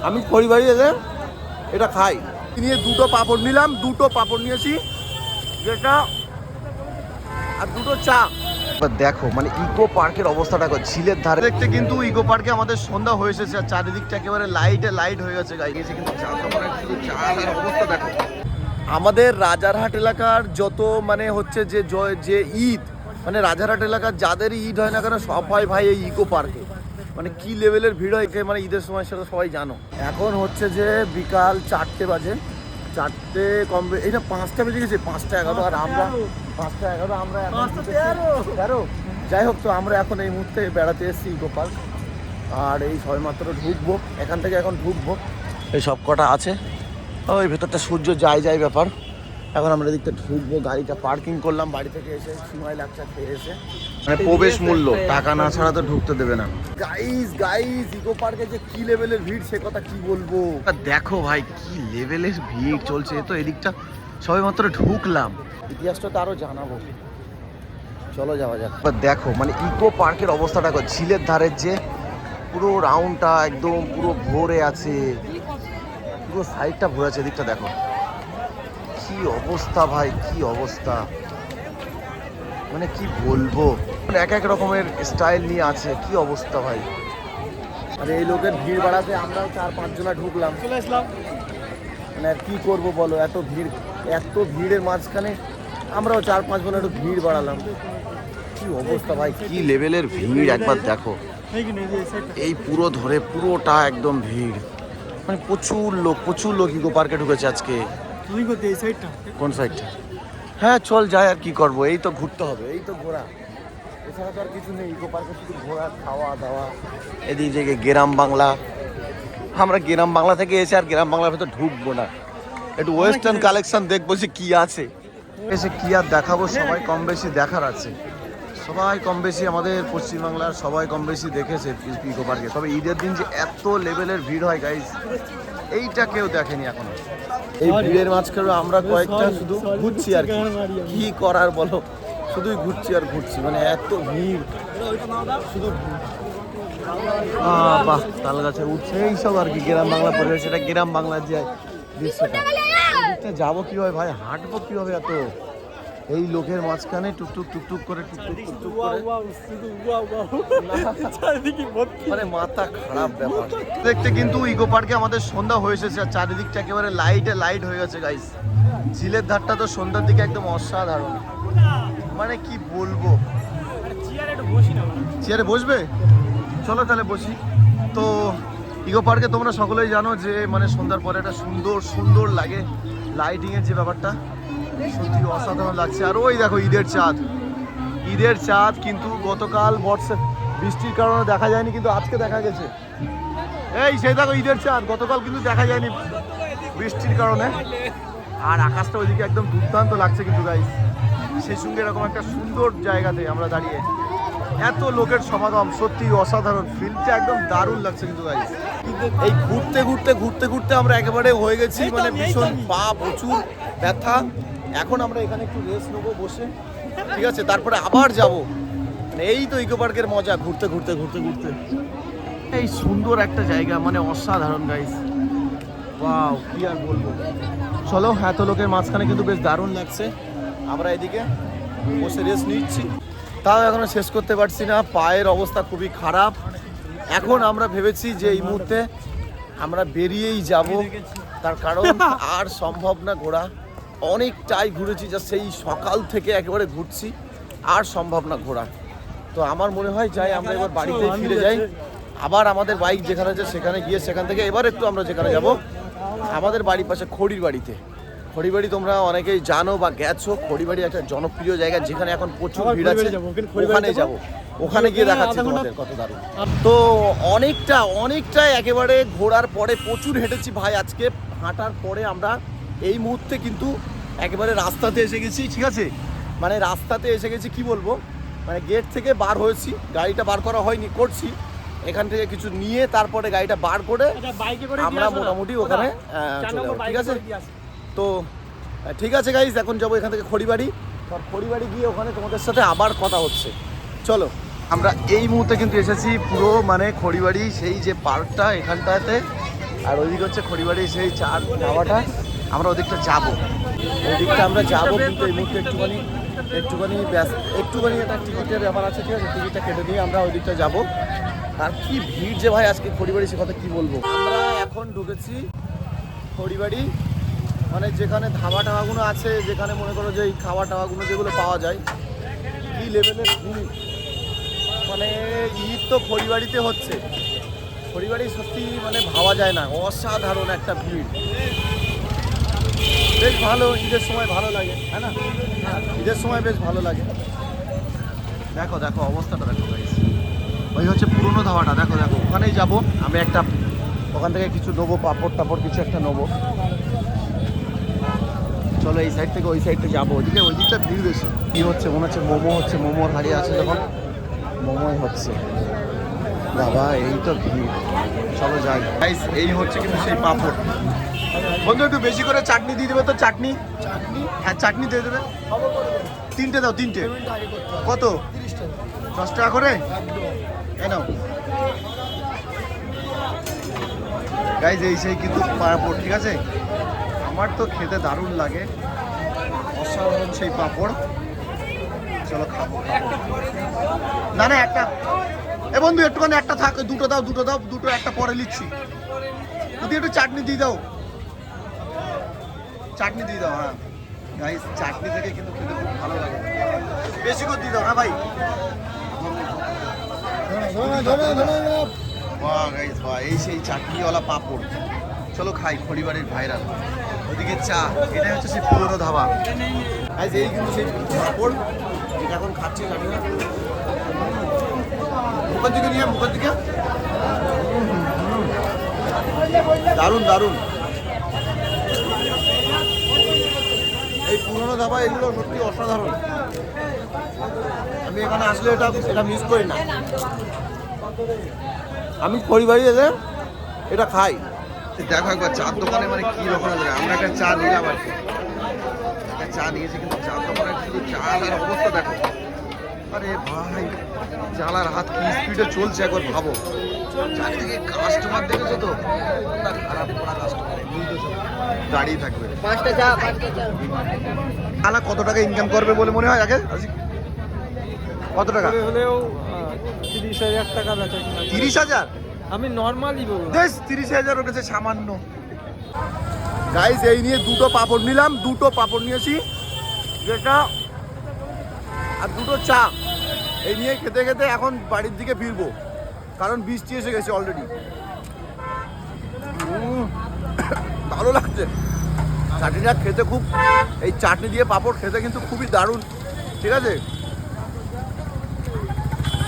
আমি খড়িবাড়ি এসে এটা খাই নিয়ে দুটো পাঁপড় নিলাম, দুটো পাঁপড় নিয়েছি যেটা, আর দুটো চা। দেখো মানে ইকো পার্কের অবস্থাটা ঝিলের ধারে দেখতে, কিন্তু ইকো পার্কে আমাদের সন্ধ্যা হয়ে এসেছে আর চারিদিকটা একেবারে লাইটে লাইট হয়ে গেছে। গাইছে কিন্তু অবস্থা দেখো। আমাদের রাজারহাট এলাকার যত মানে হচ্ছে যে ঈদ, মানে রাজারহাট এলাকার যাদেরই ঈদ হয় না কেন সব হয় ভাই এই ইকো পার্কে। মানে কি লেভেলের ভিড় হয় মানে ঈদের সময়, সেটা সবাই জানো। এখন হচ্ছে যে বিকাল 4টে বাজে, 4টে কম, এইটা 5টা বেজে গেছে, 5টা 11, আর আমরা 5টা 11 আমরা 13। যাই হোক, তো আমরা এখন এই মুহূর্তে বেড়াতে এসেছি ইকো পার্ক, আর এই সবেমাত্র ঢুকবো এখান থেকে, এখন ঢুকবো। এই সব কটা আছে, ওই ভেতরটা সূর্য যায় ব্যাপার। এখন আমরা এদিকটা ঢুকবো, গাড়িটা পার্কিং করলাম বাড়ি থেকে এসে, সিমাই লাগছে খেয়ে এসে। মানে প্রবেশ মূল্য টাকা না ছাড়া তো ঢুকতে দেবে না। গাইস ইকো পার্কে যে কি লেভেলের ভিড় সে কথা কি বলবো। দেখো ভাই কি লেভেলের ভিড় চলছে। তো এদিকটা সবেমাত্র ঢুকলাম, ইতিহাসটা তো আরো জানাবো, চলো যাওয়া যাক। দেখো মানে ইকো পার্কের অবস্থাটা ঝিলের ধারের যে পুরো রাউন্ডটা একদম পুরো ভরে আছে, পুরো সাইডটা ভরে আছে। এদিকটা দেখো কি অবস্থা ভাই, কি অবস্থা, মানে কি বলবো, মানে এক এক রকমের স্টাইল নিয়ে আছে, কি অবস্থা ভাই। আর এই লোকের ভিড় বাড়াতে আমরাও 4-5 জনা ঢুকলাম, চলে আসলাম। মানে আর কি করবো বলো, এত ভিড়ের মাঝখানে আমরাও 4-5 জনা একটু ভিড় বাড়ালাম। কি অবস্থা ভাই, কি লেভেলের ভিড় একবার দেখো। এই পুরো ধরে পুরোটা একদম ভিড়, মানে প্রচুর লোক ইকো পার্কে ঢুকেছে আজকে। কোন সাইডটা? হ্যাঁ চল যাই, আর কি করবো, এই তো ঘুরতে হবে, এই তো ঘোরা, এছাড়া তো আর কিছু নেই ইকো পার্কে, শুধু ঘোরা খাওয়া দাওয়া। এদিকে গ্রাম বাংলা, আমরা গ্রাম বাংলা থেকে এসে আর গ্রাম বাংলার ভেতর ঢুকবো না, একটু ওয়েস্টার্ন কালেকশন দেখবো যে কি আছে, এসে কি আর দেখাবো। সবাই কম বেশি দেখার আছে, সবাই কম বেশি আমাদের পশ্চিমবাংলার সবাই কম বেশি দেখেছে ইকো পার্কে। তবে ঈদের দিন যে এত লেভেলের ভিড় হয় গাইজ, এইটা কেউ দেখেনি এখনো। এই ভিড়ের মাঝখানে আমরা কয়েকটা শুধু ঘুরছি আর কি করার বলো, শুধুই ঘুরছি আর ঘুরছি, মানে এত ভিড় শুধু। বাহ, তাল গাছে উঠছে এইসব আর কি, গ্রাম বাংলা পরিবেশ, এটা গ্রাম বাংলার যে দৃশ্যটা। যাবো কিভাবে ভাই, হাঁটবো কিভাবে এত এই লোকের মাঝখানে, টুকটুক করে মানে মাথা খারাপ ব্যাপার দেখতে। কিন্তু ইকো পার্কে আমাদের সন্ধ্যা হয়ে এসেছে আর চারিদিকটা একেবারে লাইটে লাইট হয়ে গেছে গাইস। ঝিলের ধারটা তো সন্ধ্যার দিকে একদম অসাধারণ, মানে কি বলবো। চেয়ারে বসবে, চলো তাহলে বসি। তো ইকো পার্কে তোমরা সকলেই জানো যে মানে সন্ধ্যার পরে একটা সুন্দর লাগে, লাইটিং এর যে ব্যাপারটা সত্যি অসাধারণ লাগছে। আর ওই দেখো ঈদের চাঁদ কিন্তু গতকাল বৃষ্টির কারণে দেখা যায়নি, কিন্তু আজকে দেখা গেছে। এই সেই দেখো ঈদের চাঁদ, গতকাল কিন্তু দেখা যায়নি বৃষ্টির কারণে। আর আকাশটা ওইদিকে একদম দুর্দান্ত লাগছে কিন্তু গাইস। সেই সঙ্গে এরকম একটা সুন্দর জায়গাতে আমরা দাঁড়িয়ে, এত লোকের সমাগম, সত্যি অসাধারণ, ফিলটা একদম দারুণ লাগছে কিন্তু গাইস। এই ঘুরতে আমরা একেবারে হয়ে গেছি, মানে ভীষণ পা প্রচুর ব্যথা। এখন আমরা এখানে একটু রেস্ট নেবো বসে, ঠিক আছে, তারপরে আবার যাব। মানে এই তো ইকো পার্কের মজা, ঘুরতে এই সুন্দর একটা জায়গা, মানে অসাধারণ গাইস, ওয়াও কি আর বলবো। চলো, এত লোকের মাঝখানে কিন্তু বেশ দারুণ লাগছে। আমরা এদিকে বসে রেস্ট নিচ্ছি, তাও এখনো শেষ করতে পারছি না, পায়ের অবস্থা খুবই খারাপ। এখন আমরা ভেবেছি যে এই মুহূর্তে আমরা বেরিয়েই যাব, তার কারণ আর সম্ভব না ঘোরা, অনেকটাই ঘুরেছি, যা সেই সকাল থেকে একেবারে ঘুরছি, আর সম্ভব না ঘোরা। তো আমার মনে হয় যাই আমরা এবার বাড়িতে ফিরে যাই, আবার আমাদের বাইক যেখানে আছে সেখানে গিয়ে সেখান থেকে এবার একটু আমরা যেখানে যাব, আমাদের বাড়ির পাশে খড়িবাড়ি তোমরা অনেকেই জানো বা গেছো। খড়িবাড়ি একটা জনপ্রিয় জায়গা, যেখানে এখন প্রচুর ভিড় আছে, ওখানে যাবো, ওখানে গিয়ে দেখাচ্ছি তোমাদের কত দারুণ। তো অনেকটা একেবারে ঘোরার পরে প্রচুর হেঁটেছি ভাই আজকে। হাঁটার পরে আমরা এই মুহূর্তে কিন্তু একেবারে রাস্তাতে এসে গেছি, ঠিক আছে, মানে রাস্তাতে এসে গেছি, কি বলবো, মানে গেট থেকে বার হয়েছি, গাড়িটা বার করা হয়নি, করছি এখান থেকে কিছু নিয়ে, তারপরে গাড়িটা বার করে আমরা মোটামুটি ওখানে চলে যাবো, ঠিক আছে। তো ঠিক আছে গাইজ, এখন যাবো এখান থেকে খড়িবাড়ি গিয়ে ওখানে তোমাদের সাথে আবার কথা হচ্ছে। চলো, আমরা এই মুহূর্তে কিন্তু এসেছি পুরো মানে খড়িবাড়ি সেই যে পার্কটা, এখানটাতে আর ওইদিকে হচ্ছে খড়িবাড়ি সেই চার ধাবাটা। আমরা ওদিকটা যাবো, ওদিকটা আমরা যাবো, কিন্তু এই মুহূর্তে একটুখানি একটা টিকিটের ব্যাপার আছে, ঠিক আছে? টিকিটটা কেটে দিয়ে আমরা ওইদিকটা যাবো। আর কি ভিড় যে ভাই আজকে খড়িবাড়ি, সে কথা কি বলবো। আমরা এখন ঢুকেছি খড়িবাড়ি, মানে যেখানে ধাবা টাবাগুলো আছে, যেখানে মনে করো যে এই খাওয়া টাওয়াগুলো যেগুলো পাওয়া যায়, কি লেভেলের ভিড়। মানে ঈদ তো খড়িবাড়িতে হচ্ছে, খড়িবাড়ি সত্যি মানে ভাবা যায় না, অসাধারণ একটা ভিড়। বেশ ভালো, ঈদের সময় ভালো লাগে, হ্যাঁ না? ঈদের সময় বেশ ভালো লাগে। দেখো দেখো অবস্থাটা দেখো গাইস, ওই হচ্ছে পুরোনো ধাবাটা। দেখো দেখো ওখানেই যাবো আমি, একটা ওখান থেকে কিছু নেবো, পাপড় টাপড় কিছু একটা নেবো। চলো এই সাইড থেকে ওই সাইডে যাবো, ওই দিকটা ভিড় বেশি। কি হচ্ছে মনে হচ্ছে মোমো হচ্ছে, মোমোর হাড়ি আছে যখন, মোমোই হচ্ছে। বাবা এই তো ভিড়, চলো যাই গাইস। এই হচ্ছে কিন্তু সেই পাপড়। বন্ধু একটু বেশি করে চাটনি দিয়ে দেবে তো, চাটনি। হ্যাঁ চাটনি দিয়ে দেবে, 3টে দাও, 3টে। কত? 10 টাকা করে? এই নাও গাইস, এই সেই কিন্তু পাপড়, ঠিক আছে? আমার তো খেতে দারুণ লাগে, অসাধারণ সেই পাপড়। চলো খাবো। না না একটা, এ বন্ধু একটুখানি একটা থাক, দুটো দাও, দুটো একটা পরে নিচ্ছি। যদি একটু চাটনি দিয়ে দাও, চাটনি দিয়ে দাও। হ্যাঁ গাইস, চাটনি থেকে কিন্তু খেতে খুব ভালো লাগে, বেশি করে দিয়ে দাও। হ্যাঁ ভাই, বাহ গাইস বাহ, এই সেই চাটনিওয়ালা পাপড়। চলো খাই, খড়িবাড়ির ভাইরাল। ওদিকে চা, এটাই হচ্ছে সেই পুরোনো ধাবা গাইস। এই কিন্তু সেই পাপড়, যেটা এখন খাচ্ছি, জানি না। মুখের দিকে নিয়ে, মুখের দিকে, দারুণ দারুণ। এই পুরোনো ধাবা এগুলো সত্যি অসাধারণ। আমি এখানে আসলে এটা মিস করি না। আমি খড়িবাড়ি এলে এটা খাই। দেখো একবার চার দোকানে মানে কি রকম লাগে। আমরা একটা চা নিলাম আর কি, একটা চা নিয়েছি, কিন্তু চার দোকানে শুধু চালার অবস্থা দেখো। আরে ভাই, চালার হাত কি স্পিডে চলছে একবার ভাবো। চারিদিকে কাস্টমার দেখেছো তো, না খারাপ করা কাস্টমার দাঁড়িয়ে থাকবে। আলা কত টাকা ইনকাম করবে বলে মনে হয় আগে? কত টাকা হলেও 30,000 টাকা বেচা কিনা। 30,000? আমি নর্মালি বলবো, বেশ 30,000 উঠেছে, সামান্য। গাইস এই নিয়ে দুটো পাপড় নিলাম, দুটো পাপড় নিয়েছি যেটা, আর দুটো চা। এই নিয়ে খেতে খেতে এখন বাড়ির দিকে ফিরবো, কারণ বৃষ্টি এসে গেছে অলরেডি। ভালো লাগছে চাটনিটা খেতে খুব, এই চাটনি দিয়ে পাপড় খেতে কিন্তু খুবই দারুণ, ঠিক আছে?